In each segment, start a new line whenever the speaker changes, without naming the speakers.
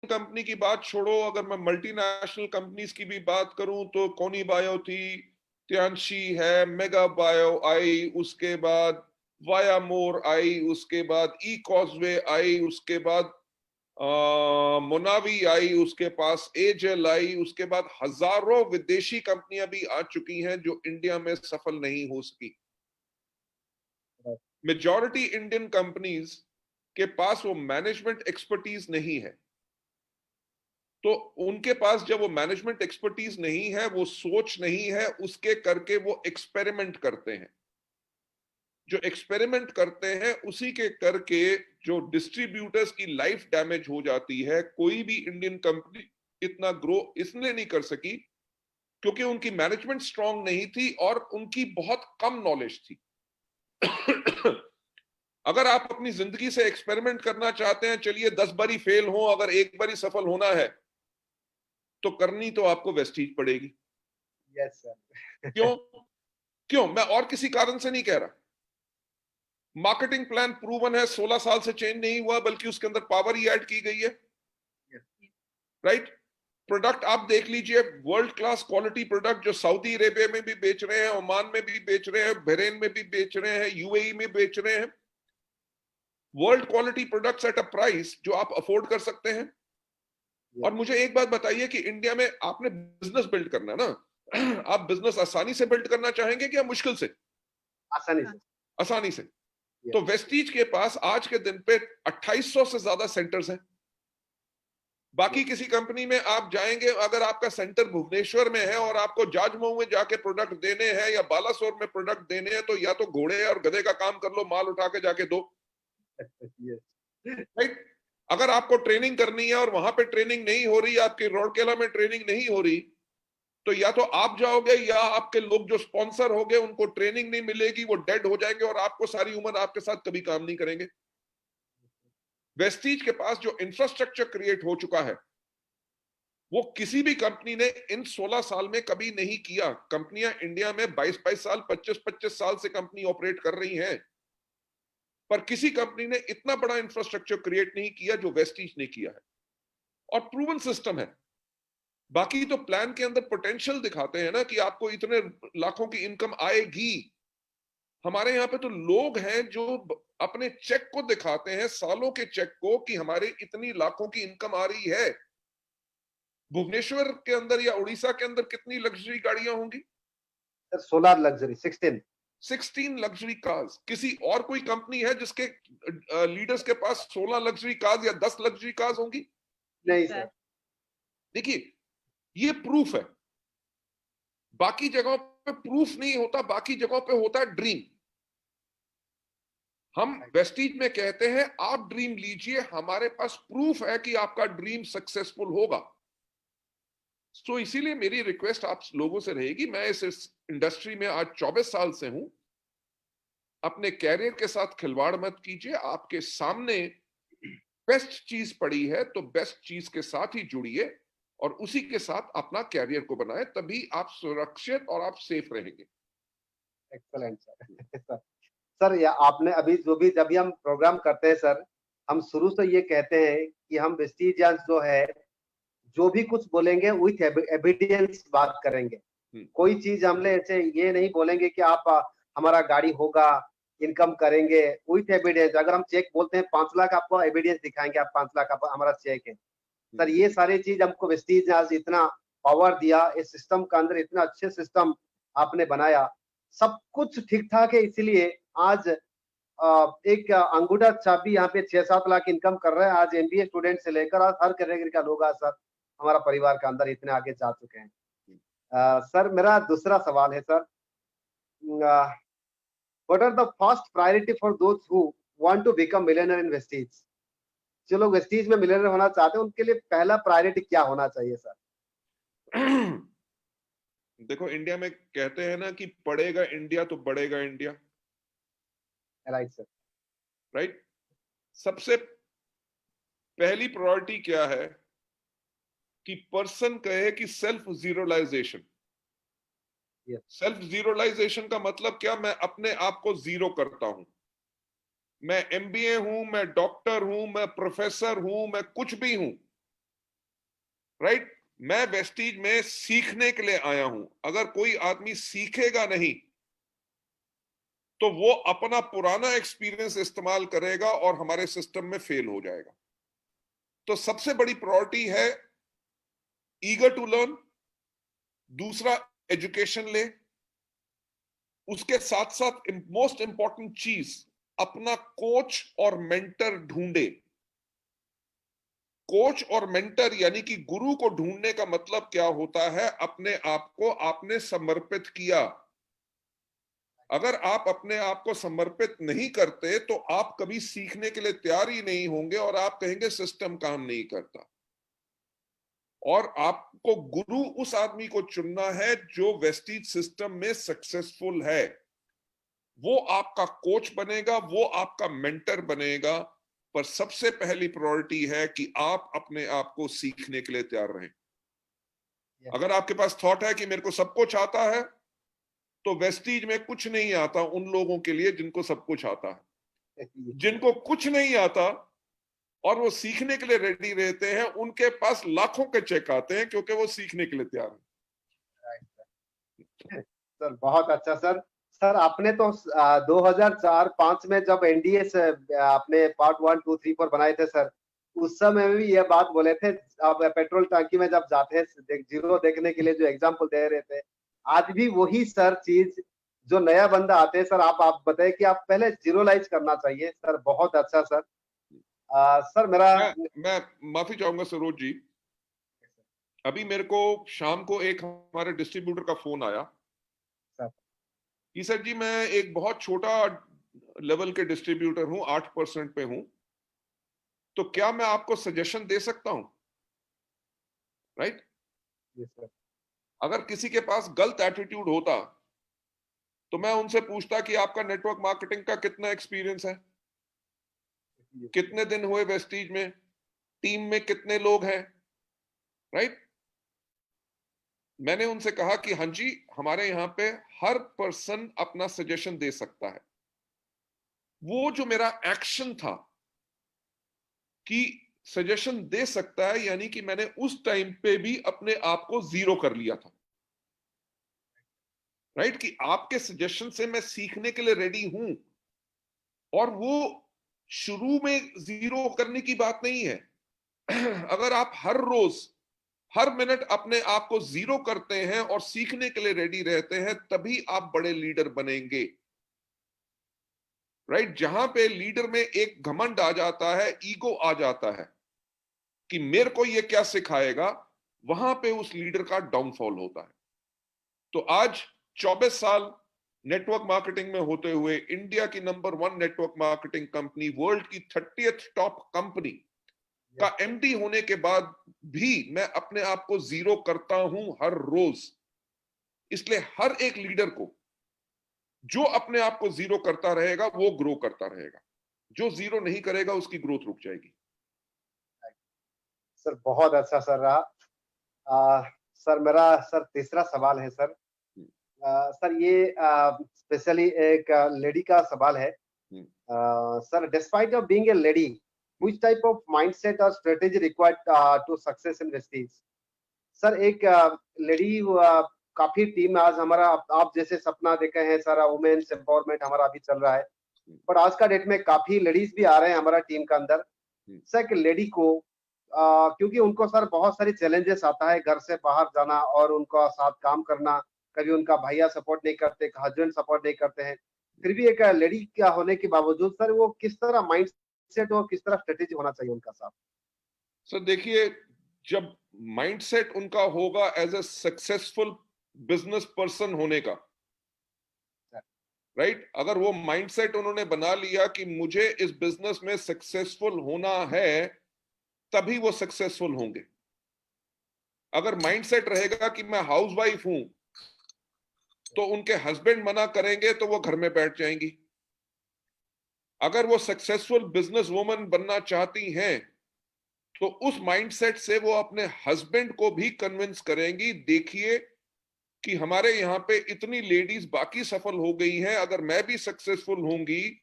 Company की बात छोड़ो, अगर मैं मल्टीनेशनल कंपनीज की भी बात करूं तो कोनी बायो थी, त्यांशी है, मेगा बायो आई, उसके बाद वाया मोर आई, उसके बाद ई कॉजवे आई, उसके बाद मोनावी आई, उसके पास एजेल आई, उसके बाद हजारों विदेशी कंपनियां भी आ चुकी हैं जो इंडिया में सफल नहीं हो सकी। मेजॉरिटी इंडियन कंपनीज के पास वो मैनेजमेंट एक्सपर्टीज नहीं है, तो उनके पास जब वो मैनेजमेंट एक्सपर्टीज नहीं है, वो सोच नहीं है, उसके करके वो एक्सपेरिमेंट करते हैं। जो एक्सपेरिमेंट करते हैं उसी के करके जो डिस्ट्रीब्यूटर्स की लाइफ डैमेज हो जाती है। कोई भी इंडियन कंपनी इतना ग्रो इसलिए नहीं कर सकी क्योंकि उनकी मैनेजमेंट स्ट्रांग नहीं थी और उनकी बहुत कम नॉलेज थी। अगर आप अपनी जिंदगी से एक्सपेरिमेंट करना चाहते हैं, चलिए 10 बारी फेल हो, अगर एक बारी सफल होना है तो करनी तो आपको वेस्टीज पड़ेगी।
Yes sir.
क्यों? क्यों? मैं और किसी कारण से नहीं कह रहा। मार्केटिंग प्लान प्रूवन है, 16 साल से चेंज नहीं हुआ, बल्कि उसके अंदर पावर ही ऐड की गई है। राइट? प्रोडक्ट आप देख लीजिए, वर्ल्ड क्लास क्वालिटी प्रोडक्ट जो सऊदी अरेबिया में भी बेच रहे हैं, ओमान में भी बेच रहे हैं, बहरेन में भी बेच रहे हैं, यूएई में बेच रहे हैं। World quality products at a price जो आप अफोर्ड कर सकते हैं। और मुझे एक बात बताइए कि इंडिया में आपने बिजनेस बिल्ड करना है ना, आप बिजनेस आसानी से बिल्ड करना चाहेंगे क्या मुश्किल से?
आसानी से।
आसानी से। तो वेस्टीज के पास आज के दिन पे 2800 से ज्यादा सेंटर्स हैं। बाकी किसी कंपनी में आप जाएंगे, अगर आपका सेंटर भुवनेश्वर में है और आपको जाजमऊ में जाके प्रोडक्ट देने हैं या बालासोर में प्रोडक्ट देने हैं, तो या तो घोड़े और गधे का काम कर लो, माल उठा के जाके दो। राइट? अगर आपको ट्रेनिंग करनी है और वहां पे ट्रेनिंग नहीं हो रही, आपकी रोडकेला में ट्रेनिंग नहीं हो रही, तो या तो आप जाओगे या आपके लोग जो स्पॉन्सर होंगे उनको ट्रेनिंग नहीं मिलेगी, वो डेड हो जाएंगे और आपको सारी उम्र आपके साथ कभी काम नहीं करेंगे। वेस्टीज के पास जो इंफ्रास्ट्रक्चर क्रिएट हो चुका है वो किसी भी कंपनी ने इन 16 साल में कभी नहीं किया। कंपनियां इंडिया में 22-22 साल, 25-25 साल से कंपनी ऑपरेट कर रही हैं, पर किसी कंपनी ने इतना बड़ा इंफ्रास्ट्रक्चर क्रिएट नहीं किया जो वेस्टीज ने किया है। और प्रूवन सिस्टम है। बाकी तो प्लान के अंदर पोटेंशियल दिखाते हैं ना कि आपको इतने लाखों की इनकम आएगी। हमारे यहाँ पे तो लोग हैं जो अपने चेक को दिखाते हैं, सालों के चेक को, कि हमारे इतनी लाखों की इनकम आ रही है। भुवनेश्वर के अंदर या उड़ीसा के अंदर कितनी लग्जरी गाड़ियां होंगी?
16 लग्जरी,
16 लग्जरी कार्स। किसी और कोई कंपनी है जिसके लीडर्स के पास 16 लग्जरी कार्स या 10 लग्जरी कार्स होंगी?
नहीं सर।
देखिए, ये प्रूफ है। बाकी जगहों पे प्रूफ नहीं होता, बाकी जगहों पे होता है ड्रीम। हम वेस्टीज में कहते हैं आप ड्रीम लीजिए, हमारे पास प्रूफ है कि आपका ड्रीम सक्सेसफुल होगा। तो इसीलिए मेरी रिक्वेस्ट आप लोगों से रहेगी, मैं इस इंडस्ट्री में आज 24 साल से हूं, अपने कैरियर के साथ खिलवाड़ मत कीजिए। आपके सामने बेस्ट चीज पड़ी है तो बेस्ट चीज के साथ ही जुड़िए और उसी के साथ अपना कैरियर को बनाए, तभी आप सुरक्षित और आप सेफ रहेंगे।
Excellent sir. सर या आपने अभी जब भी हम प्रोग्राम करते हैं सर, हम शुरू से ये कहते हैं कि हम वेस्टीजियंस जो है, जो भी कुछ बोलेंगे विथ एविडेंस बात करेंगे। कोई चीज हमने ऐसे ये नहीं बोलेंगे कि आप हमारा गाड़ी होगा, इनकम करेंगे, विथ एविडेंस। अगर हम चेक बोलते हैं 5 लाख, आपको एविडेंस दिखाएंगे, आप 5 लाख हमारा चेक है। सर ये सारी चीज हमको वेस्टीज आज इतना पावर दिया, इस सिस्टम का अंदर इतना अच्छे सिस्टम आपने बनाया, सब कुछ ठीक ठाक है, इसीलिए आज एक अंगूठा चाबी यहाँ पे 6-7 लाख इनकम कर रहे हैं। आज एमबीए स्टूडेंट से लेकर आज हर कैटेगरी का लोग आज सर हमारा परिवार के अंदर इतने आगे जा चुके हैं। सर मेरा दूसरा सवाल है sir, what are the first priority for those who want to become millionaire in Vestige? जो लोग वेस्टीज में मिलियनेयर होना चाहते हैं उनके लिए पहला प्रायोरिटी क्या होना चाहिए सर?
देखो, इंडिया में कहते हैं ना कि पढ़ेगा इंडिया तो बढ़ेगा इंडिया।
Right sir.
राइट? सबसे पहली प्रायोरिटी क्या है कि पर्सन कहे कि सेल्फ जीरोलाइजेशन। सेल्फ जीरोलाइजेशन का मतलब क्या? मैं अपने आप को जीरो करता हूं। मैं एमबीए हूं, मैं डॉक्टर हूं, मैं प्रोफेसर हूं, मैं कुछ भी हूं, राइट? मैं वेस्टीज में सीखने के लिए आया हूं। अगर कोई आदमी सीखेगा नहीं तो वो अपना पुराना एक्सपीरियंस इस्तेमाल करेगा और हमारे सिस्टम में फेल हो जाएगा। तो सबसे बड़ी प्रायोरिटी है ईगर टू लर्न, दूसरा एजुकेशन ले, उसके साथ साथ मोस्ट इंपॉर्टेंट चीज अपना कोच और मेंटर ढूंढे। कोच और मेंटर यानी कि गुरु को ढूंढने का मतलब क्या होता है? अपने आप को आपने समर्पित किया। अगर आप अपने आप को समर्पित नहीं करते तो आप कभी सीखने के लिए तैयार ही नहीं होंगे और आप कहेंगे सिस्टम काम नहीं करता। और आपको गुरु उस आदमी को चुनना है जो वेस्टीज सिस्टम में सक्सेसफुल है। वो आपका कोच बनेगा, वो आपका मेंटर बनेगा, पर सबसे पहली प्रायोरिटी है कि आप अपने आप को सीखने के लिए तैयार रहें। अगर आपके पास थॉट है कि मेरे को सब कुछ आता है, तो वेस्टीज में कुछ नहीं आता उन लोगों के लिए जिनको सब कुछ आता है। जिनको कुछ नहीं आता और वो सीखने के लिए रेडी रहते हैं, उनके पास लाखों के चेक आते हैं क्योंकि वो सीखने के लिए तैयार हैं।
सर बहुत अच्छा सर। सर आपने तो 2004-5 में जब एनडीए से आपने पार्ट 1, 2, 3, 4 बनाए थे सर, उस समय में भी ये बात बोले थे। आप पेट्रोल टंकी में जब जाते हैं जीरो देखने के लिए जो एग्जाम्पल दे रहे थे, आज भी वही सर चीज जो नया बंदा आते हैं सर, आप बताए कि आप पहले जीरोलाइज करना चाहिए सर। बहुत अच्छा सर। सर मेरा
मैं माफी चाहूंगा सरोज जी, अभी मेरे को शाम को एक हमारे डिस्ट्रीब्यूटर का फोन आया कि सर जी मैं एक बहुत छोटा लेवल के डिस्ट्रीब्यूटर हूं, 8% पे हूं, तो क्या मैं आपको सजेशन दे सकता हूं? राइट? अगर किसी के पास गलत एटीट्यूड होता तो मैं उनसे पूछता कि आपका नेटवर्क मार्केटिंग का कितना एक्सपीरियंस है, कितने दिन हुए वेस्टीज में, टीम में कितने लोग हैं, राइट? मैंने उनसे कहा कि हाँ जी, हमारे यहां पे हर पर्सन अपना सजेशन दे सकता है। वो जो मेरा एक्शन था कि सजेशन दे सकता है, यानी कि मैंने उस टाइम पे भी अपने आप को जीरो कर लिया था। राइट? कि आपके सजेशन से मैं सीखने के लिए रेडी हूं। और वो शुरू में जीरो करने की बात नहीं है। अगर आप हर रोज हर मिनट अपने आप को जीरो करते हैं और सीखने के लिए रेडी रहते हैं, तभी आप बड़े लीडर बनेंगे। राइट? जहां पे लीडर में एक घमंड आ जाता है, ईगो आ जाता है कि मेरे को ये क्या सिखाएगा, वहां पे उस लीडर का डाउनफॉल होता है। तो आज 24 साल नेटवर्क मार्केटिंग में होते हुए इंडिया की number 1 network marketing company, world की 30th टॉप कंपनी का एमडी होने के बाद भी मैं अपने आप को जीरो करता हूं हर रोज। इसलिए हर एक लीडर को जो अपने आप को जीरो करता रहेगा वो ग्रो करता रहेगा, जो जीरो नहीं करेगा उसकी ग्रोथ रुक जाएगी।
सर बहुत अच्छा सर रहा। सर मेरा सर तीसरा सवाल है सर। सर ये स्पेशली एक लेडी का सवाल है। Sir despite of being a lady, which type of mindset और strategy required to success in वेस्टीज? सर एक लेडी काफी टीम आज हमारा आप जैसे सपना देखे हैं सर, वुमेन्स एम्पावरमेंट हमारा अभी चल रहा है, पर आज का डेट में काफी लेडीज भी आ रहे हैं हमारा टीम के अंदर। सर एक लेडी को क्योंकि उनको सर बहुत सारी चैलेंजेस आता है, घर से बाहर जाना और उनका साथ काम करना, कभी उनका भैया सपोर्ट नहीं करते, हस्बैंड सपोर्ट नहीं करते हैं, फिर भी एक लेडी क्या होने के बावजूद सर वो किस तरह माइंड सेट और किस तरह स्ट्रेटेजी होना चाहिए उनका साथ?
सर देखिए, जब माइंडसेट उनका होगा as a successful business person होने का, राइट? अगर वो माइंडसेट उन्होंने बना लिया कि मुझे इस बिजनेस में सक्सेसफुल होना है, तभी वो सक्सेसफुल होंगे। अगर माइंडसेट रहेगा कि मैं हाउसवाइफ हूं, तो उनके हस्बैंड मना करेंगे तो वो घर में बैठ जाएंगी। अगर वो सक्सेसफुल बिजनेस वुमन बनना चाहती हैं, तो उस माइंडसेट से वो अपने हस्बैंड को भी कन्विंस करेंगी, देखिए कि हमारे यहाँ पे इतनी लेडीज बाकी सफल हो गई हैं, अगर मैं भी सक्सेसफुल होंगी,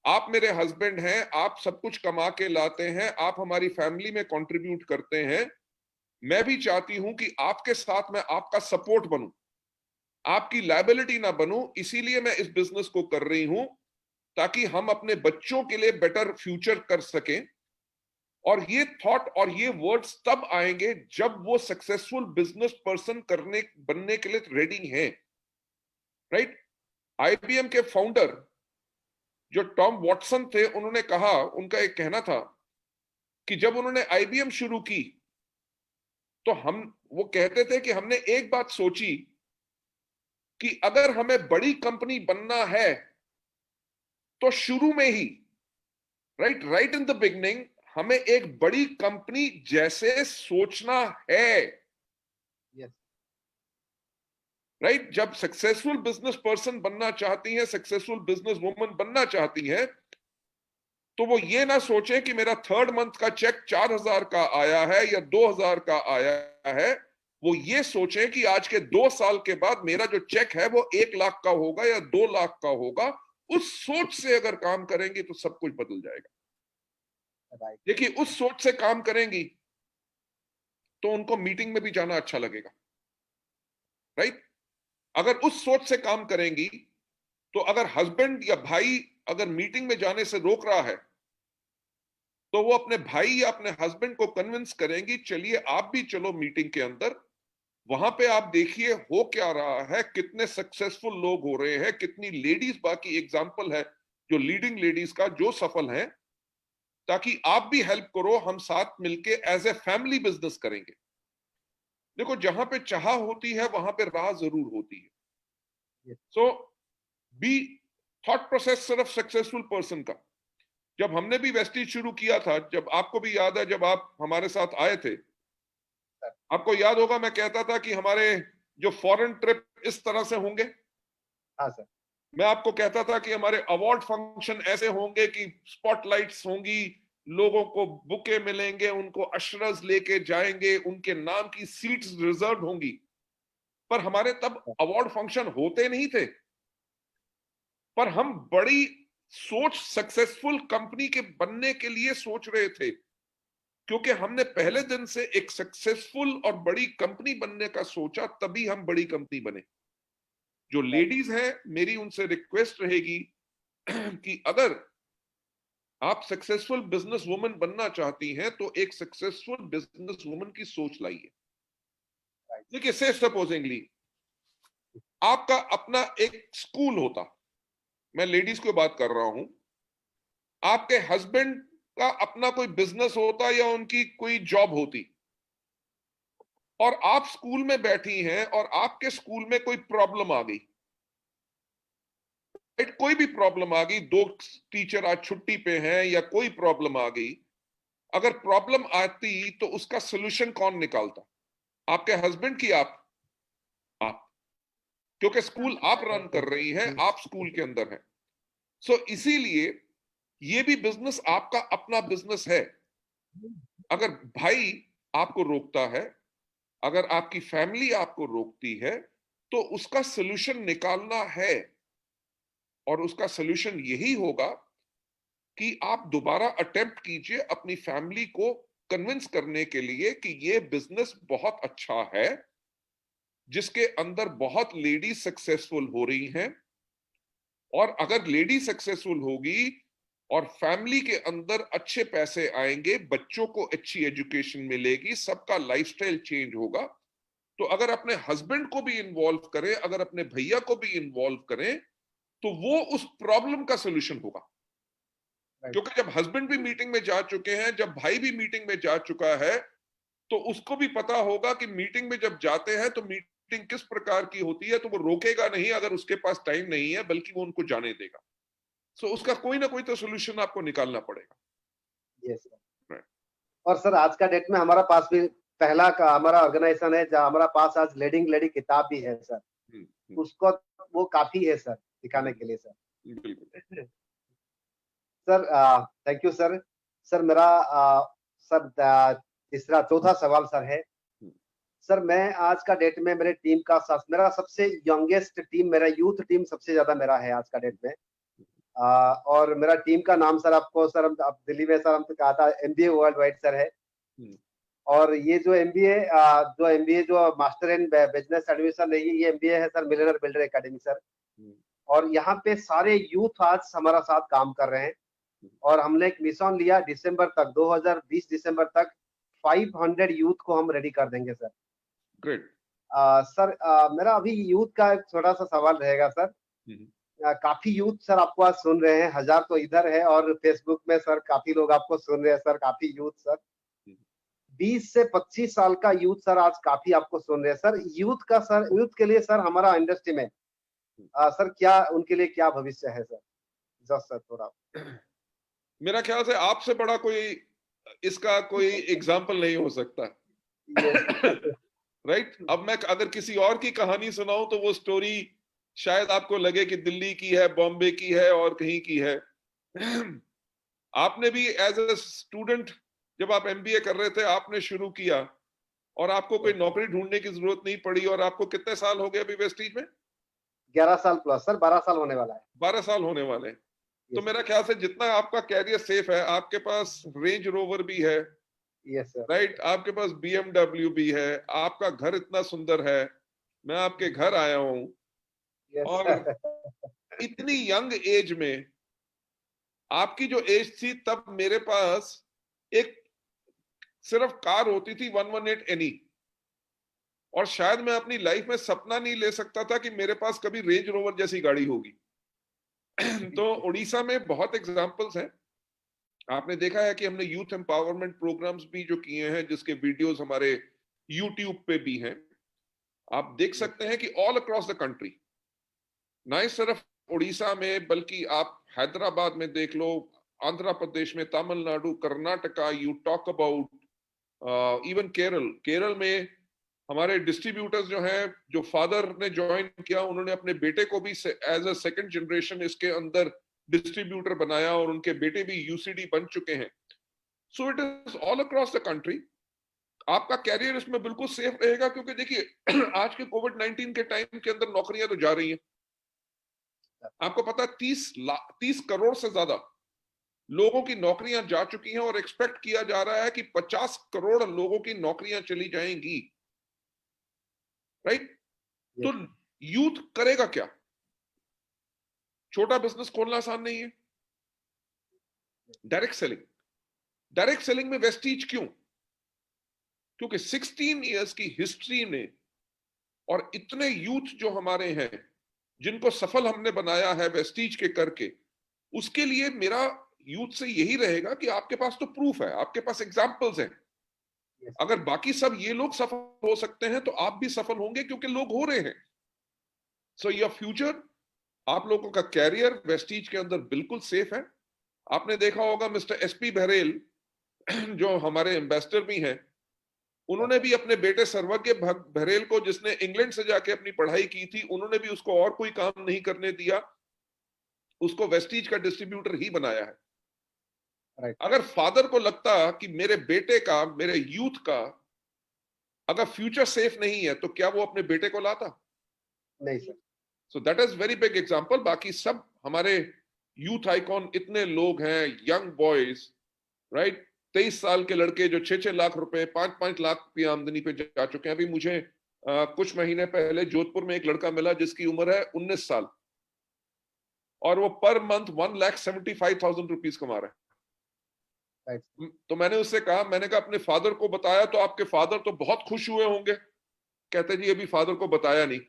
आप मेरे हस्बैंड हैं, आप सब कुछ कमा के लाते हैं, आप हमारी फैमिली में कंट्रीब्यूट करते हैं, मैं भी चाहती हूं कि आपके साथ मैं आपका सपोर्ट बनूं, आपकी लायबिलिटी ना बनूं, इसीलिए मैं इस बिजनेस को कर रही हूं ताकि हम अपने बच्चों के लिए बेटर फ्यूचर कर सकें। और ये थॉट और ये वर्ड्स तब आएंगे जब वो सक्सेसफुल बिजनेस पर्सन बनने के लिए रेडी हैं, राइट। आईबीएम के फाउंडर जो टॉम वॉटसन थे, उन्होंने कहा, उनका एक कहना था कि जब उन्होंने आईबीएम शुरू की तो वो कहते थे कि हमने एक बात सोची कि अगर हमें बड़ी कंपनी बनना है तो शुरू में ही, राइट इन द बिगनिंग, हमें एक बड़ी कंपनी जैसे सोचना है,
यस,
राइट। जब सक्सेसफुल बिजनेस पर्सन बनना चाहती हैं, सक्सेसफुल बिजनेस वुमन बनना चाहती हैं, तो वो ये ना सोचे कि मेरा 3rd मंथ का चेक 4,000 का आया है या 2,000 का आया है। वो ये सोचे कि आज के 2 साल के बाद मेरा जो चेक है वो 1 लाख का होगा या 2 लाख का होगा। उस सोच से अगर काम करेंगे तो सब कुछ बदल जाएगा।
राइट,
देखिए, उस सोच से काम करेंगी तो उनको मीटिंग में भी जाना अच्छा लगेगा, राइट। अगर उस सोच से काम करेंगी तो अगर हस्बैंड या भाई अगर मीटिंग में जाने से रोक रहा है तो वो अपने भाई या अपने हस्बैंड को कन्विंस करेंगी, चलिए आप भी चलो मीटिंग के अंदर, वहां पे आप देखिए हो क्या रहा है, कितने सक्सेसफुल लोग हो रहे हैं, कितनी लेडीज, बाकी एग्जाम्पल है जो लीडिंग लेडीज का जो सफल है, ताकि आप भी हेल्प करो, हम साथ मिलके एज ए फैमिली बिजनेस करेंगे। देखो, जहां पे चाह होती है वहां पे राह जरूर होती है।
Yes,
so be thought process सिर्फ सक्सेसफुल पर्सन का। जब हमने भी वेस्टीज शुरू किया था, जब आपको भी याद है, जब आप हमारे साथ आए थे,
सर,
आपको याद होगा मैं कहता था कि हमारे जो फॉरेन ट्रिप इस तरह से होंगे।
हाँ सर,
मैं आपको कहता था कि हमारे अवार्ड फंक्शन ऐसे होंगे कि स्पॉटलाइट्स होंगी, लोगों को बुके मिलेंगे, उनको अशरस लेके जाएंगे, उनके नाम की सीट्स रिजर्व होंगी। पर हमारे तब अवार्ड फंक्शन होते नहीं थे, पर हम बड़ी सोच सक्सेसफुल कंपनी के बनने के लिए सोच रहे थे, क्योंकि हमने पहले दिन से एक सक्सेसफुल और बड़ी कंपनी बनने का सोचा, तभी हम बड़ी कंपनी बने। जो लेडीज हैं, मेरी उनसे रिक्वेस्ट रहेगी कि अगर आप सक्सेसफुल बिजनेस वुमन बनना चाहती हैं तो एक सक्सेसफुल बिजनेस वुमन की सोच लाइए। देखिए, से सपोजिंगली आपका अपना एक स्कूल होता, मैं लेडीज को बात कर रहा हूं, आपके हस्बैंड का अपना कोई बिजनेस होता या उनकी कोई जॉब होती, और आप स्कूल में बैठी हैं और आपके स्कूल में कोई प्रॉब्लम आ गई, कोई भी प्रॉब्लम आ गई, 2 टीचर आज छुट्टी पे हैं या कोई प्रॉब्लम आ गई, अगर प्रॉब्लम आती तो उसका सोल्यूशन कौन निकालता? आपके हस्बैंड की आप, क्योंकि स्कूल आप रन कर रही हैं, आप स्कूल के अंदर हैं। सो इसीलिए ये भी बिजनेस आपका अपना बिजनेस है। अगर भाई आपको रोकता है, अगर आपकी फैमिली आपको रोकती है, तो उसका सोल्यूशन निकालना है, और उसका सोल्यूशन यही होगा कि आप दोबारा अटेम्प्ट कीजिए अपनी फैमिली को कन्विंस करने के लिए कि ये बिजनेस बहुत अच्छा है, जिसके अंदर बहुत लेडी सक्सेसफुल हो रही हैं, और अगर लेडी सक्सेसफुल होगी और फैमिली के अंदर अच्छे पैसे आएंगे, बच्चों को अच्छी एजुकेशन मिलेगी, सबका लाइफस्टाइल चेंज होगा, तो अगर अपने हस्बैंड को भी इन्वॉल्व करें, अगर अपने भैया को भी इन्वॉल्व करें, तो वो उस प्रॉब्लम का सोल्यूशन होगा। क्योंकि जब हस्बैंड भी मीटिंग में जा चुके हैं, जब भाई भी मीटिंग में जा चुका है, तो उसको भी पता होगा कि मीटिंग में जब जाते हैं तो मीटिंग किस प्रकार की होती है, तो वो रोकेगा नहीं अगर उसके पास टाइम नहीं है, बल्कि वो उनको जाने देगा। सो उसका कोई ना कोई तो सोल्यूशन आपको निकालना पड़ेगा।
Yes sir. और सर, आज का डेट में हमारा पास भी पहला का हमारा ऑर्गेनाइजेशन है, जहाँ हमारा पास आज लीडिंग लेडी किताब भी है सर, उसको वो काफी है सर दिखाने के लिए सर।
बिल्कुल।
Sir thank you sir. Sir मेरा सर तीसरा चौथा सवाल सर है, सर मैं आज का डेट में मेरे टीम का मेरा सबसे यंगेस्ट टीम, मेरा यूथ टीम सबसे ज्यादा मेरा है आज का डेट में। और मेरा टीम का नाम सर आपको सर, आप दिल्ली में सर हमसे कहा था MBA वर्ल्ड वाइड सर है। और ये जो एमबीए जो मास्टर इन बिजनेस एडमिशन है, ये एमबीए है sir millionaire builder academy sir. और यहाँ पे सारे यूथ आज हमारा साथ काम कर रहे हैं और हमने एक मिशन लिया दिसंबर तक, 2020 दिसंबर तक 500 यूथ को हम रेडी कर देंगे सर।
ग्रेट।
सर मेरा अभी यूथ का एक छोटा सा सवाल रहेगा सर। काफी यूथ सर आपको आज सुन रहे हैं, 1000 तो इधर है और फेसबुक में सर काफी लोग आपको सुन रहे हैं सर, काफी यूथ सर 20 से 25 साल का यूथ सर आज काफी आपको सुन रहे हैं सर। यूथ के लिए सर हमारा इंडस्ट्री में सर क्या उनके लिए क्या भविष्य है सर? जस्ट सर थोड़ा।
मेरा ख्याल से आपसे बड़ा कोई इसका कोई एग्जाम्पल नहीं हो सकता। राइट अब मैं अगर किसी और की कहानी सुनाऊं तो वो स्टोरी शायद आपको लगे कि दिल्ली की है, बॉम्बे की है और कहीं की है। आपने भी एज ए स्टूडेंट जब आप एमबीए कर रहे थे आपने शुरू किया और आपको कोई नौकरी ढूंढने की जरूरत नहीं पड़ी। और आपको कितने साल हो गए अभी वेस्टीज में?
11 साल प्लस सर, 12 साल होने वाला है।
12 साल होने वाले। तो मेरा ख्याल से जितना आपका कैरियर सेफ है, आपके पास रेंज रोवर भी है,
यस सर,
राइट, आपके पास बीएमडब्ल्यू भी है, आपका घर इतना सुंदर है, मैं आपके घर आया हूं और इतनी यंग एज में, आपकी जो एज थी तब मेरे पास एक सिर्फ कार होती थी 118 एनी और शायद मैं अपनी लाइफ में सपना नहीं ले सकता था कि मेरे पास कभी रेंज रोवर जैसी गाड़ी होगी। तो उड़ीसा में बहुत एग्जांपल्स हैं। आपने देखा है कि हमने यूथ एम्पावरमेंट प्रोग्राम्स भी जो किए हैं जिसके वीडियोस हमारे यूट्यूब पे भी हैं। आप देख सकते हैं कि ऑल अक्रॉस द कंट्री, ना ही सिर्फ उड़ीसा में बल्कि आप हैदराबाद में देख लो, आंध्र प्रदेश में, Tamil Nadu, Karnataka, you talk about even Kerala में हमारे डिस्ट्रीब्यूटर्स जो हैं, जो फादर ने ज्वाइन किया उन्होंने अपने बेटे को भी एज अ सेकंड जनरेशन इसके अंदर डिस्ट्रीब्यूटर बनाया और उनके बेटे भी यूसीडी बन चुके हैं। So it is all across the country. आपका कैरियर इसमें बिल्कुल सेफ रहेगा क्योंकि देखिए आज के कोविड-19 के टाइम के अंदर नौकरियां तो जा रही हैं। आपको पता है 30 करोड़ से ज्यादा लोगों की नौकरियां जा चुकी हैं और एक्सपेक्ट किया जा रहा है कि 50 करोड़ लोगों की नौकरियां चली जाएंगी, राइट? तो यूथ करेगा क्या? छोटा बिजनेस खोलना आसान नहीं है। डायरेक्ट सेलिंग में वेस्टीज क्यों? क्योंकि 16 इयर्स की हिस्ट्री ने और इतने यूथ जो हमारे हैं जिनको सफल हमने बनाया है वेस्टीज के करके, उसके लिए मेरा यूथ से यही रहेगा कि आपके पास तो प्रूफ है, आपके पास एग्जाम्पल्स हैं। अगर बाकी सब ये लोग सफल हो सकते हैं तो आप भी सफल होंगे क्योंकि लोग हो रहे हैं। सो योर फ्यूचर, आप लोगों का कैरियर वेस्टीज के अंदर बिल्कुल सेफ है। आपने देखा होगा मिस्टर एसपी बहरेल जो हमारे एम्बेसडर भी हैं, उन्होंने भी अपने बेटे सर्वज्ञ बहरेल को, जिसने इंग्लैंड से जाके अपनी पढ़ाई की थी, उन्होंने भी उसको और कोई काम नहीं करने दिया, उसको वेस्टीज का डिस्ट्रीब्यूटर ही बनाया है। अगर फादर को लगता कि मेरे बेटे का, मेरे यूथ का अगर फ्यूचर सेफ नहीं है तो क्या वो अपने बेटे को लाता?
नहीं sir.
So that is very big example. बाकी सब हमारे यूथ आइकॉन इतने लोग हैं, यंग बॉयज, राइट, 23 साल के लड़के जो 6-6 लाख रुपए, 5-5 लाख की आमदनी पे जा चुके हैं। अभी मुझे कुछ महीने पहले जोधपुर में एक लड़का मिला जिसकी उम्र है 19 साल और वो पर मंथ 1,75,000 रुपीज कमा रहा है। तो मैंने उससे कहा, मैंने कहा अपने फादर को बताया तो आपके फादर तो बहुत खुश हुए होंगे। कहते जी अभी फादर को बताया नहीं।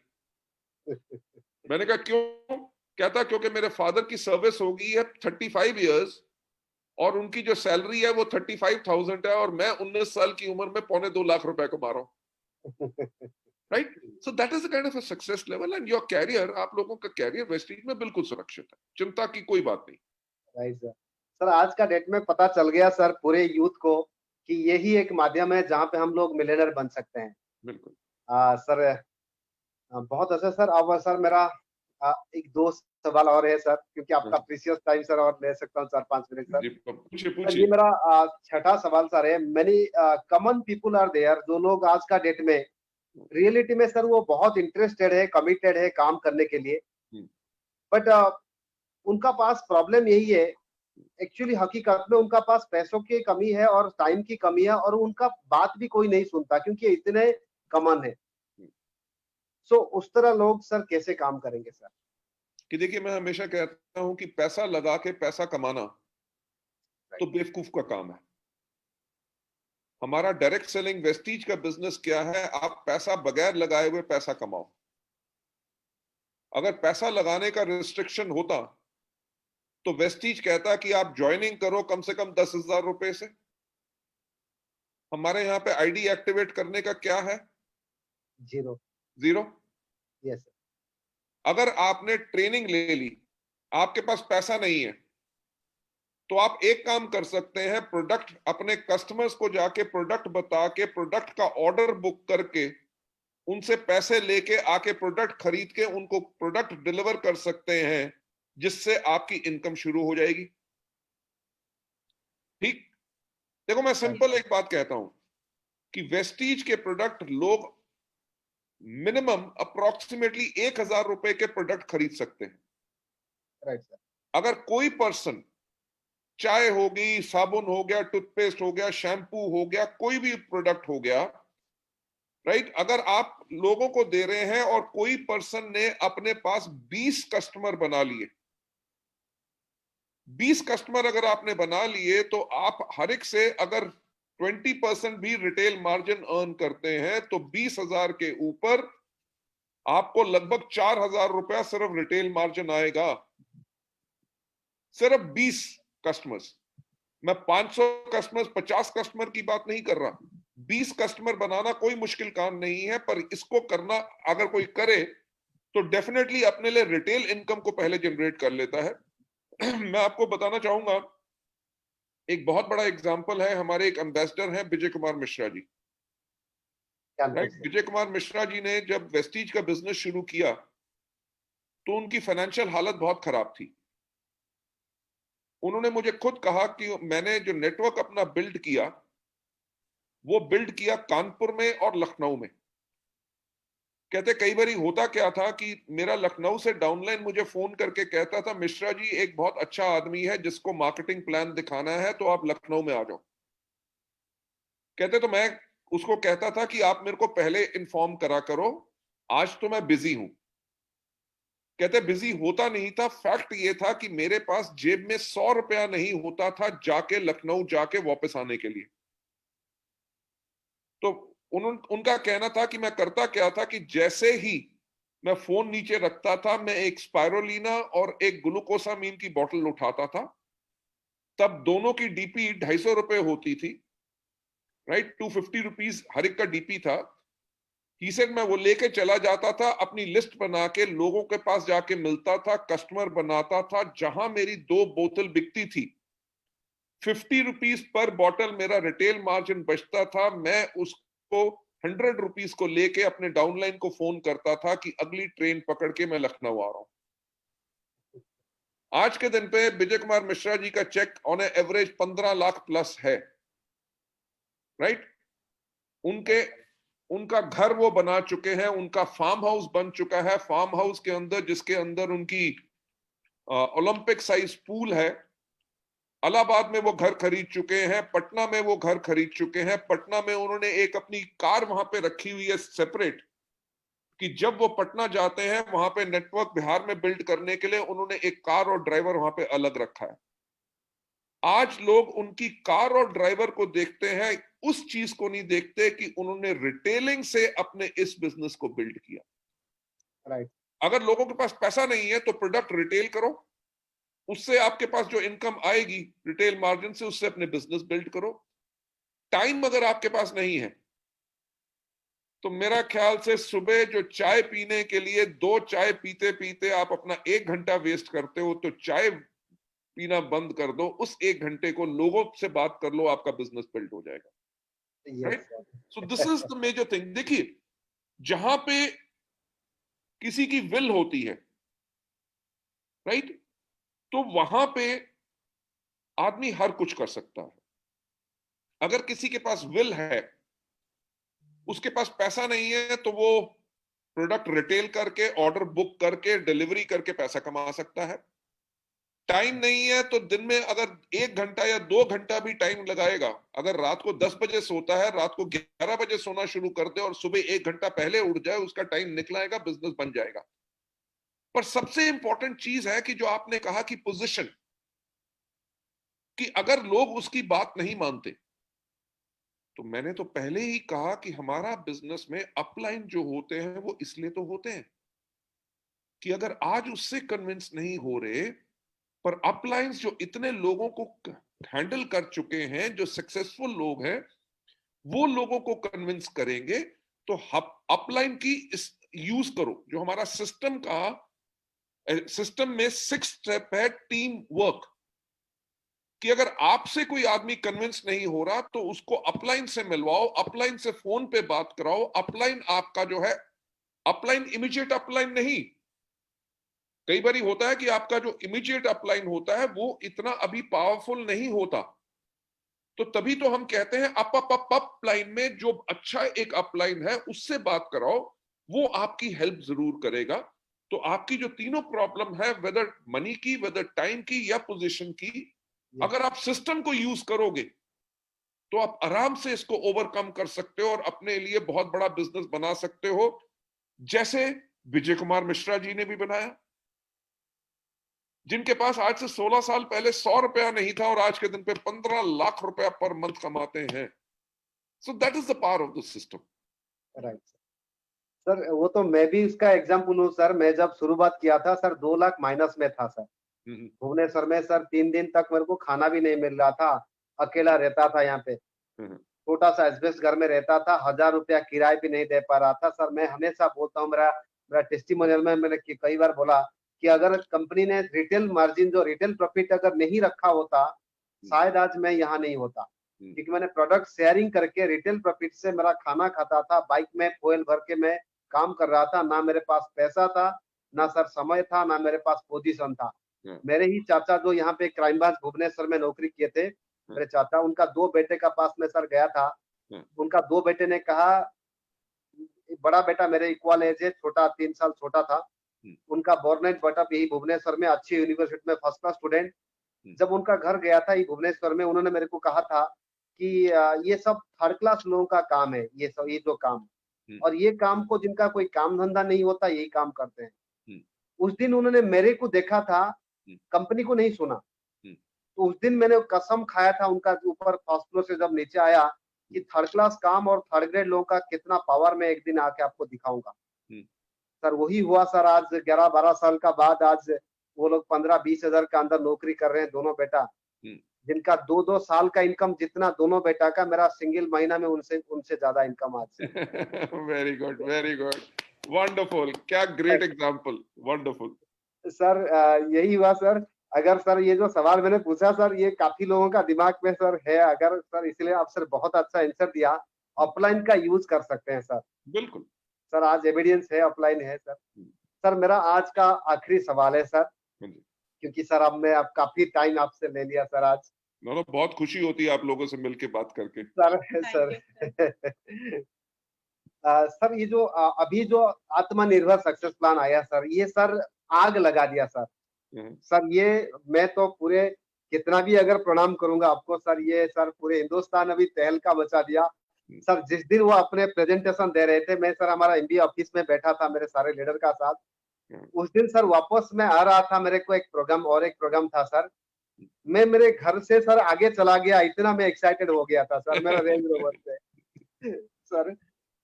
मैंने कहा क्यों? कहता क्योंकि मेरे फादर की सर्विस हो गई है 35 इयर्स और उनकी जो सैलरी है वो 35,000 है और मैं 19 साल की उम्र में 2.25 लाख रुपए कमा रहा हूँ। Right? So that is the kind of a success level and your career, आप लोगों का कैरियर वेस्टीज में बिल्कुल सुरक्षित है, चिंता की कोई बात नहीं।
Right sir. सर आज का डेट में पता चल गया सर पूरे यूथ को कि यही एक माध्यम है जहाँ पे हम लोग मिलियनर बन सकते हैं।
बिल्कुल।
सर बहुत अच्छा सर। अब सर मेरा एक दो सवाल और है सर, क्योंकि आपका प्रीशियस टाइम सर और ले सकता हूँ 4-5 मिनट सर।
पूछिए।
ये मेरा छठा सवाल सर है। Many common people are there, जो लोग आज का डेट में रियलिटी में सर वो बहुत इंटरेस्टेड है, कमिटेड है काम करने के लिए, बट उनका पास प्रॉब्लम यही है एक्चुअली हकीकत में उनका पास पैसों की कमी है और टाइम की कमी है और उनका बात भी कोई नहीं सुनता क्योंकि इतने कमन है। सो उस तरह लोग सर कैसे काम करेंगे सर?
कि देखिए, मैं हमेशा कहता हूं कि पैसा लगा के पैसा कमाना तो बेवकूफ का काम है। हमारा डायरेक्ट सेलिंग वेस्टीज का बिजनेस क्या है? आप पैसा बगैर लगाए हुए पैसा कमाओ। अगर पैसा लगाने का रिस्ट्रिक्शन होता तो वेस्टीज कहता कि आप ज्वाइनिंग करो कम से कम 10,000 रुपए से। हमारे यहाँ पे आईडी एक्टिवेट करने का क्या है?
जीरो।
0।
Yes sir.
अगर आपने ट्रेनिंग ले ली, आपके पास पैसा नहीं है, तो आप एक काम कर सकते हैं, प्रोडक्ट अपने कस्टमर्स को जाके प्रोडक्ट बता के प्रोडक्ट का ऑर्डर बुक करके उनसे पैसे लेके आके प्रोडक्ट खरीद के उनको प्रोडक्ट डिलीवर कर सकते हैं, जिससे आपकी इनकम शुरू हो जाएगी। ठीक? देखो, मैं सिंपल एक बात कहता हूं कि वेस्टीज के प्रोडक्ट लोग मिनिमम अप्रोक्सीमेटली 1,000 रुपए के प्रोडक्ट खरीद सकते हैं।
Right sir.
अगर कोई पर्सन, चाय हो गई, साबुन हो गया, टूथपेस्ट हो गया, शैम्पू हो गया, कोई भी प्रोडक्ट हो गया, राइट, अगर आप लोगों को दे रहे हैं और कोई पर्सन ने अपने पास 20 कस्टमर बना लिए, 20 कस्टमर अगर आपने बना लिए, तो आप हर एक से अगर 20% भी रिटेल मार्जिन अर्न करते हैं तो 20,000 के ऊपर आपको लगभग 4,000 रुपया सिर्फ रिटेल मार्जिन आएगा। सिर्फ 20 कस्टमर्स। मैं 500 कस्टमर्स, 50 कस्टमर की बात नहीं कर रहा। 20 कस्टमर बनाना कोई मुश्किल काम नहीं है, पर इसको करना अगर कोई करे तो डेफिनेटली अपने लिए रिटेल इनकम को पहले जनरेट कर लेता है। मैं आपको बताना चाहूंगा, एक बहुत बड़ा एग्जांपल है, हमारे एक एम्बेसडर हैं विजय कुमार मिश्रा जी। राइट, विजय कुमार मिश्रा जी ने जब वेस्टीज का बिजनेस शुरू किया तो उनकी फाइनेंशियल हालत बहुत खराब थी। उन्होंने मुझे खुद कहा कि मैंने जो नेटवर्क अपना बिल्ड किया, वो बिल्ड किया कानपुर में और लखनऊ में। कहते कई बार होता क्या था कि मेरा लखनऊ से डाउनलाइन मुझे फोन करके कहता था, मिश्रा जी एक बहुत अच्छा आदमी है जिसको मार्केटिंग प्लान दिखाना है, तो आप लखनऊ में आ जाओ। कहते तो मैं उसको कहता था कि आप मेरे को पहले इन्फॉर्म करा करो, आज तो मैं बिजी हूं। कहते बिजी होता नहीं था, फैक्ट ये था कि मेरे पास जेब में 100 रुपया नहीं होता था जाके लखनऊ जाके वापस आने के लिए। तो उनका कहना था कि मैं करता क्या था कि जैसे ही मैं फोन नीचे रखता था, मैं एक स्पायरोलिना और एक ग्लूकोसामीन की बोतल उठाता था। तब दोनों की डीपी 250 रुपए होती थी, राइट, 250 रुपीज हर एक का डीपी था। ही सेड मैं वो लेके चला जाता था, अपनी लिस्ट बना के लोगों के पास जाके मिलता था, कस्टमर बनाता था। जहां मेरी 2 बोतल बिकती थी, 50 रुपीज पर बॉटल मेरा रिटेल मार्जिन बचता था। मैं उसको 100 रुपीज को लेके अपने डाउनलाइन को फोन करता था कि अगली ट्रेन पकड़ के मैं लखनऊ आ रहा हूं। आज के दिन पे विजय कुमार मिश्रा जी का check on average 15 lakh plus है। राइट, उनका घर वो बना चुके हैं, उनका फार्म हाउस बन चुका है। फार्म हाउस के अंदर, जिसके अंदर उनकी ओलंपिक साइज पूल है। इलाहाबाद में वो घर खरीद चुके हैं, पटना में वो घर खरीद चुके हैं। पटना में उन्होंने एक अपनी कार वहां पे रखी हुई है सेपरेट, कि जब वो पटना जाते हैं वहां पे नेटवर्क बिहार में बिल्ड करने के लिए उन्होंने एक कार और ड्राइवर वहां पे अलग रखा है। आज लोग उनकी कार और ड्राइवर को देखते हैं, उस चीज को नहीं देखते कि उन्होंने रिटेलिंग से अपने इस बिजनेस को बिल्ड किया।
राइट।
अगर लोगों के पास पैसा नहीं है तो प्रोडक्ट रिटेल करो, उससे आपके पास जो इनकम आएगी रिटेल मार्जिन से, उससे अपने बिजनेस बिल्ड करो। टाइम अगर आपके पास नहीं है तो मेरा ख्याल से सुबह जो चाय पीने के लिए 2 चाय पीते पीते आप अपना 1 घंटा वेस्ट करते हो, तो चाय पीना बंद कर दो। उस 1 घंटे को लोगों से बात कर लो, आपका बिजनेस बिल्ड हो जाएगा।
Yes
right,
sir.
So this is the major thing. देखिए, जहां पे किसी की विल होती है, राइट, तो वहां पे आदमी हर कुछ कर सकता है। अगर किसी के पास विल है, उसके पास पैसा नहीं है, तो वो प्रोडक्ट रिटेल करके, ऑर्डर बुक करके, डिलीवरी करके पैसा कमा सकता है। टाइम नहीं है तो दिन में अगर 1 घंटा या 2 घंटा भी टाइम लगाएगा, अगर रात को 10 बजे सोता है, रात को 11 बजे सोना शुरू कर दे और सुबह 1 घंटा पहले उठ जाए, उसका टाइम निकलाएगा, बिजनेस बन जाएगा। पर सबसे इंपॉर्टेंट चीज है कि जो आपने कहा कि पोजीशन, कि अगर लोग उसकी बात नहीं मानते, तो मैंने तो पहले ही कहा कि हमारा बिजनेस में अपलाइन जो होते हैं वो इसलिए तो होते हैं कि अगर आज उससे कन्विंस नहीं हो रहे, पर अपलाइंस जो इतने लोगों को हैंडल कर चुके हैं, जो सक्सेसफुल लोग हैं, वो लोगों को कन्विंस करेंगे। तो अपलाइन की इस यूज करो, जो हमारा सिस्टम में 6 स्टेप है टीम वर्क, कि अगर आपसे कोई आदमी कन्विंस नहीं हो रहा तो उसको अपलाइन से मिलवाओ, अपलाइन से फोन पे बात कराओ। अपलाइन आपका जो है, अपलाइन इमीडिएट अपलाइन नहीं, कई बार होता है कि आपका जो इमीडिएट अपलाइन होता है वो इतना अभी पावरफुल नहीं होता, तो तभी तो हम कहते हैं अपलाइन में जो अच्छा एक अपलाइन है उससे बात कराओ, वो आपकी हेल्प जरूर करेगा। तो आपकी जो तीनों प्रॉब्लम है, वेदर मनी की, वेदर टाइम की या पोजीशन की, अगर आप सिस्टम को यूज करोगे तो आप आराम से इसको ओवरकम कर सकते हो और अपने लिए बहुत बड़ा बिजनेस बना सकते हो, जैसे विजय कुमार मिश्रा जी ने भी बनाया, जिनके पास आज से 16 साल पहले 100 रुपया नहीं था और आज के दिन पे 15 लाख रुपया पर मंथ कमाते हैं। सो that is the power of the system.
Right sir, वो तो मैं भी इसका एग्जाम्पल हूँ सर। मैं जब शुरुआत किया था सर, 2 लाख माइनस में था सर। भुवनेश्वर में सर 3 दिन तक मेरे को खाना भी नहीं मिल रहा था। अकेला रहता था यहाँ पे, छोटा सा एस्बेस्ट घर में रहता था। 1000 रुपया किराए भी नहीं दे पा रहा था सर। मैं हमेशा बोलता हूँ, मेरा मेरा टेस्टिमोनियल में मैंने कई बार बोला कि अगर कंपनी ने रिटेल मार्जिन, जो रिटेल प्रॉफिट अगर नहीं रखा होता, शायद आज मैं यहाँ नहीं होता। क्योंकि मैंने प्रोडक्ट शेयरिंग करके रिटेल प्रॉफिट से मेरा खाना खाता था, बाइक में फ्यूल भर के मैं काम कर रहा था। ना मेरे पास पैसा था, ना सर समय था, ना मेरे पास पोजीशन था। मेरे ही चाचा जो यहाँ पे क्राइम ब्रांच भुवनेश्वर में नौकरी किए थे, मेरे चाचा, उनका 2 बेटे का पास में सर गया था। उनका 2 बेटे ने कहा, बड़ा बेटा मेरे इक्वल एज है, छोटा 3 साल छोटा था। उनका बोर्न एंड बटअप यही भुवनेश्वर में, अच्छी यूनिवर्सिटी में फर्स्ट क्लास स्टूडेंट। जब उनका घर गया था ये भुवनेश्वर में, उन्होंने मेरे को कहा था कि ये सब थर्ड क्लास लोगों का काम है, ये सब, ये जो काम, और ये काम को जिनका कोई काम धंधा नहीं होता यही काम करते हैं। उस दिन उन्होंने मेरे को देखा था, कंपनी को नहीं सुना। तो उस दिन मैंने कसम खाया था उनका ऊपर फर्स्ट फ्लोर से जब नीचे आया कि थर्ड क्लास काम और थर्ड ग्रेड लोगों का कितना पावर मैं एक दिन आके आपको दिखाऊंगा। सर वही हुआ सर। आज 11-12 साल का बाद आज वो लोग 15-20 हजार के अंदर नौकरी कर रहे हैं, दोनों बेटा, जिनका 2-2 साल का इनकम जितना दोनों बेटा का, मेरा सिंगल महीना में उनसे ज्यादा इनकम आज से।
Very good, very good, wonderful, क्या ग्रेट एग्जांपल, वंडरफुल।
सर यही हुआ सर। अगर सर ये जो सवाल मैंने पूछा सर, ये काफी लोगों का दिमाग में सर है, अगर सर, इसलिए आप सर बहुत अच्छा आंसर दिया। ऑफलाइन का यूज कर सकते हैं सर।
बिल्कुल
सर आज एविडेंस है, ऑफलाइन है सर। सर मेरा आज का आखिरी सवाल है सर, क्योंकि सर अब मैं अब काफी टाइम आपसे ले लिया सर आज।
बहुत खुशी होती है आप लोगों से मिलके बात करके
सर सर ये जो अभी जो आत्मनिर्भर सक्सेस प्लान आया सर, ये सर आग लगा दिया सर। सर ये मैं तो पूरे, कितना भी अगर प्रणाम करूंगा आपको सर, ये सर पूरे हिंदुस्तान अभी तहलका मचा दिया सर। जिस दिन वो अपने प्रेजेंटेशन दे रहे थे, मैं सर हमारा एमबीए ऑफिस में बैठा था मेरे सारे लीडर का साथ। उस दिन सर वापस मैं आ रहा था, मेरे को एक प्रोग्राम था सर। मैं मेरे घर से सर आगे चला गया, इतना मैं एक्साइटेड हो गया था सर मेरा रेंज रोवर से सर।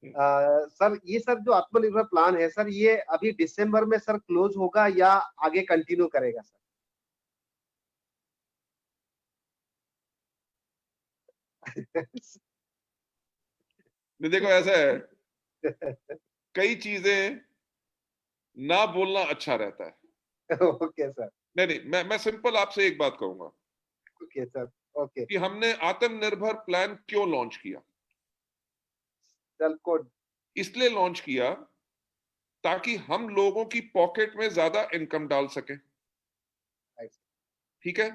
सर ये सर जो आत्मनिर्भर प्लान है सर, ये अभी दिसंबर में सर क्लोज होगा या आगे कंटिन्यू करेगा सर?
देखो ऐसा है, कई चीजें ना बोलना अच्छा रहता है।
Okay sir.
नहीं, मैं सिंपल आपसे एक बात कहूंगा।
Okay sir. ओके।
कि हमने आत्मनिर्भर प्लान क्यों लॉन्च किया?
सेल्फ कोड
इसलिए लॉन्च किया ताकि हम लोगों की पॉकेट में ज्यादा इनकम डाल सकें। ठीक है,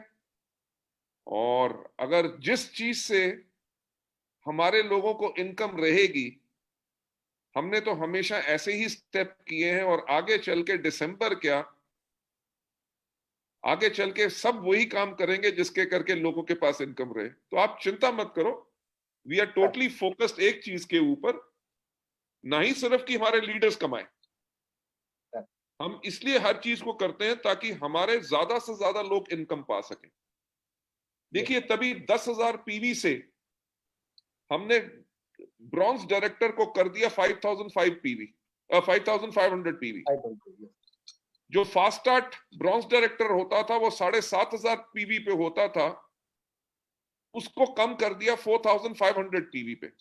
और अगर जिस चीज से हमारे लोगों को इनकम रहेगी, हमने तो हमेशा ऐसे ही स्टेप किए हैं और आगे चल के दिसंबर क्या, आगे चल के सब वही काम करेंगे जिसके करके लोगों के पास इनकम रहे। तो आप चिंता मत करो, वी आर टोटली फोकस्ड एक चीज के ऊपर, ना ही सिर्फ कि हमारे लीडर्स कमाएं, हम इसलिए हर चीज को करते हैं ताकि हमारे ज्यादा से ज्यादा लोग इनकम पा सकें। देखिए, तभी 10,000 पीवी से हमने ब्रॉन्ज डायरेक्टर को कर दिया 5,500 पीवी, 5,500 पीवी। जो फास्ट स्टार्ट ब्रॉन्ज डायरेक्टर होता था वो 7,500 पीवी पे होता था, उसको कम कर दिया 4,500 पीवी पे।